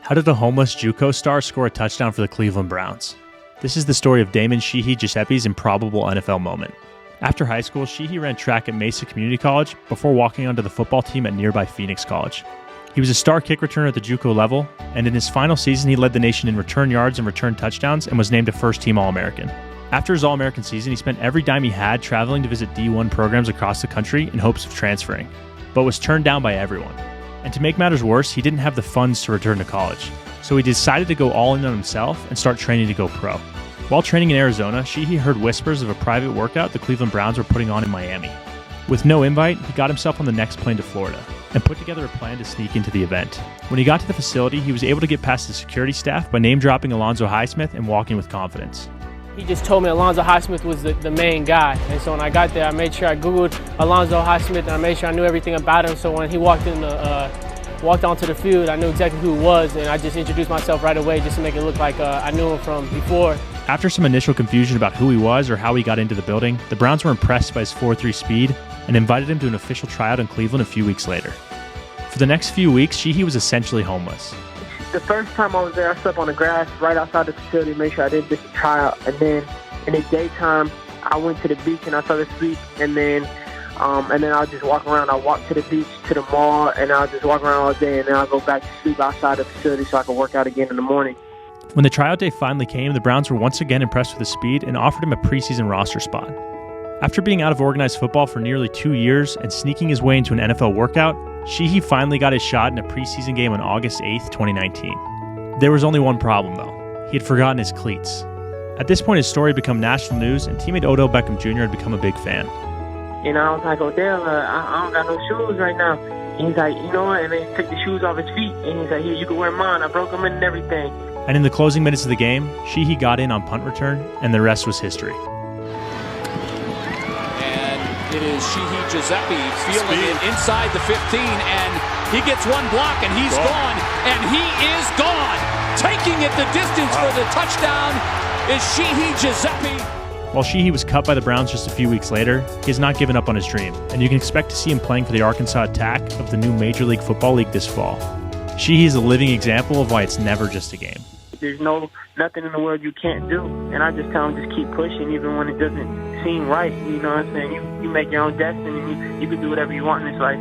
How did a homeless JUCO star score a touchdown for the Cleveland Browns? This is the story of Damon Sheehy-Guiseppi's improbable NFL moment. After high school, Sheehy ran track at Mesa Community College before walking onto the football team at nearby Phoenix College. He was a star kick returner at the JUCO level, and in his final season, he led the nation in return yards and return touchdowns and was named a first-team All-American. After his All-American season, he spent every dime he had traveling to visit D1 programs across the country in hopes of transferring, but was turned down by everyone. And to make matters worse, he didn't have the funds to return to college, so he decided to go all in on himself and start training to go pro. While training in Arizona, Sheehy heard whispers of a private workout the Cleveland Browns were putting on in Miami. With no invite, he got himself on the next plane to Florida and put together a plan to sneak into the event. When he got to the facility, he was able to get past the security staff by name-dropping Alonzo Highsmith and walking with confidence. He just told me Alonzo Highsmith was the main guy, and so when I got there, I made sure I Googled Alonzo Highsmith and I made sure I knew everything about him, so when he walked onto the field, I knew exactly who he was, and I just introduced myself right away just to make it look like I knew him from before. After some initial confusion about who he was or how he got into the building, the Browns were impressed by his 4.3 speed and invited him to an official tryout in Cleveland a few weeks later. For the next few weeks, Sheehy was essentially homeless. The first time I was there, I slept on the grass right outside the facility to make sure I didn't miss a tryout. And then in the daytime, I went to the beach and I fell asleep. And then I'll just walk around. I'll walk to the beach, to the mall, and I'll just walk around all day. And then I'll go back to sleep outside the facility so I can work out again in the morning. When the tryout day finally came, the Browns were once again impressed with his speed and offered him a preseason roster spot. After being out of organized football for nearly 2 years and sneaking his way into an NFL workout, Sheehy finally got his shot in a preseason game on August 8th, 2019. There was only one problem, though. He had forgotten his cleats. At this point, his story had become national news, and teammate Odell Beckham Jr. had become a big fan. And I was like, Odell, I don't got no shoes right now. And he's like, you know what? And then he took the shoes off his feet, and he's like, here, you can wear mine. I broke them in and everything. And in the closing minutes of the game, Sheehy got in on punt return, and the rest was history. It is Sheehy-Guiseppi feeling it inside the 15, and he gets one block, and he's gone, and he is gone. Taking it the distance for the touchdown is Sheehy-Guiseppi. While Sheehy was cut by the Browns just a few weeks later, he has not given up on his dream, and you can expect to see him playing for the Arkansas Attack of the new Major League Football League this fall. Sheehy is a living example of why it's never just a game. There's nothing in the world you can't do. And I just tell them, just keep pushing even when it doesn't seem right. You know what I'm saying? You make your own destiny. You can do whatever you want in this life.